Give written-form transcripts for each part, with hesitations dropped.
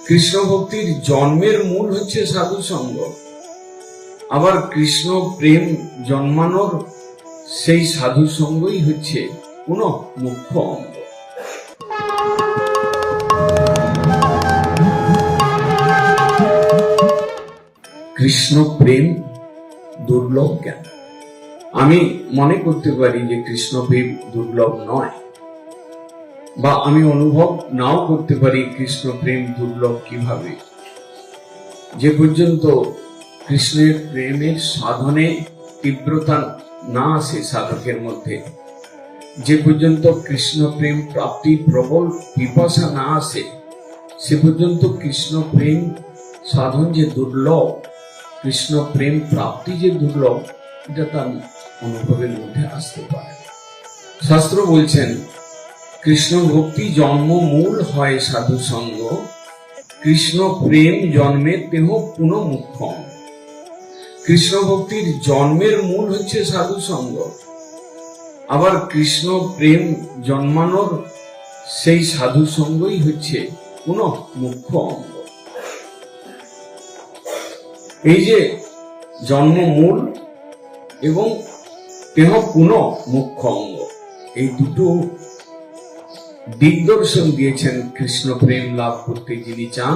কৃষ্ণ ভক্তির জন্মের মূল হচ্ছে সাধু সঙ্গ, আবার কৃষ্ণ প্রেম জন্মানোর সেই সাধু সঙ্গই হচ্ছে কোনো মুখ্য অঙ্গ। কৃষ্ণ প্রেম দুর্লভ কেন? আমি মনে করতে পারি যে কৃষ্ণ প্রেম দুর্লভ নয়, বা আমি অনুভব নাও করতে পারি কৃষ্ণ প্রেম দুর্লভ কিভাবে। যে পর্যন্ত কৃষ্ণের প্রেমের সাধনে তীব্রতা না আসে সাধকের মধ্যে, যে পর্যন্ত কৃষ্ণ প্রেম প্রাপ্তির প্রবল পিপাসা না আসে, সে পর্যন্ত কৃষ্ণ প্রেম সাধন যে দুর্লভ, কৃষ্ণ প্রেম প্রাপ্তি যে দুর্লভ, এটা তার অনুভবের মধ্যে আসতে পারে। শাস্ত্র বলছেন কৃষ্ণ ভক্তি জন্ম মূল হয় সাধু সঙ্গ, কৃষ্ণ প্রেম জন্মের দেহ পুনঃ মুখ্য। কৃষ্ণ ভক্তির জন্মের মূল হচ্ছে সাধু সঙ্গ, আবার কৃষ্ণ প্রেম জন্মানোর সেই সাধু সঙ্গই হচ্ছে পুনঃ মুখ্য অঙ্গ। এই যে জন্ম মূল এবং দেহ পুনঃ মুখ্য অঙ্গ, এই দুটো দিগদর্শন দিয়েছেন কৃষ্ণ প্রেম লাভ করতে যিনি চান,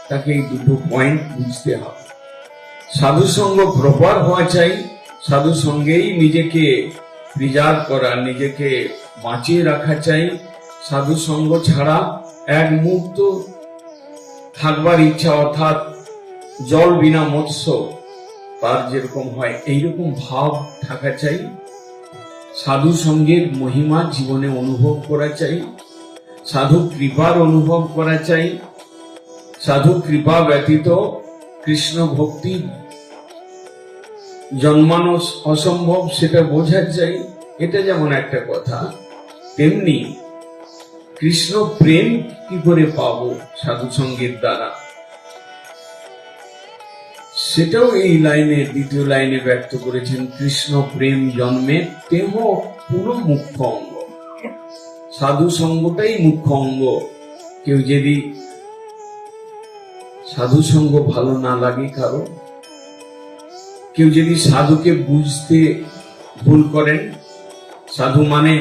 তাকে এই দুটো পয়েন্ট বুঝতে হবে। সাধু সঙ্গ প্রপার হওয়া চাই, সাধু সঙ্গেই নিজেকে প্রিজার্ভ করা, নিজেকে বাঁচিয়ে রাখা চাই। সাধু সঙ্গ ছাড়া এক মুহূর্ত থাকবার ইচ্ছা, অর্থাৎ জল বিনা মৎস্য তার যেরকম হয় এইরকম ভাব থাকা চাই। সাধু সঙ্গের মহিমা জীবনে অনুভব করা চাই, সাধু কৃপার অনুভব করা চাই। সাধু কৃপা ব্যতীত কৃষ্ণ ভক্তি জন্মানো অসম্ভব, সেটা বোঝা চাই। এটা যেমন একটা কথা, তেমনি কৃষ্ণ প্রেম কি করে পাবো সাধু সঙ্গের দ্বারা, সেটাও এই লাইনে, দ্বিতীয় লাইনে ব্যক্ত করেছেন। কৃষ্ণ প্রেম জন্মের দেহ পুনঃ মুখ্য অঙ্গ, সাধু সঙ্গটাই মুখ্য অঙ্গ। কেউ যদি সাধু সঙ্গ ভালো না লাগে কারো, কেউ যদি সাধুকে বুঝতে ভুল করেন, সাধু মানে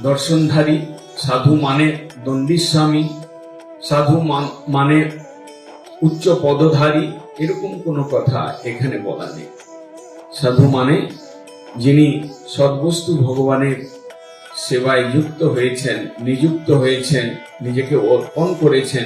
দর্শনধারী, সাধু মানে দণ্ডীস্বামী, সাধু মানে উচ্চ পদধারী, এরকম কোনো কথা এখানে বলা নেই। সাধু মানে যিনি সদ্বস্তু ভগবানের সেবায় যুক্ত হয়েছেন, নিযুক্ত হয়েছেন, নিজেকে অর্পণ করেছেন,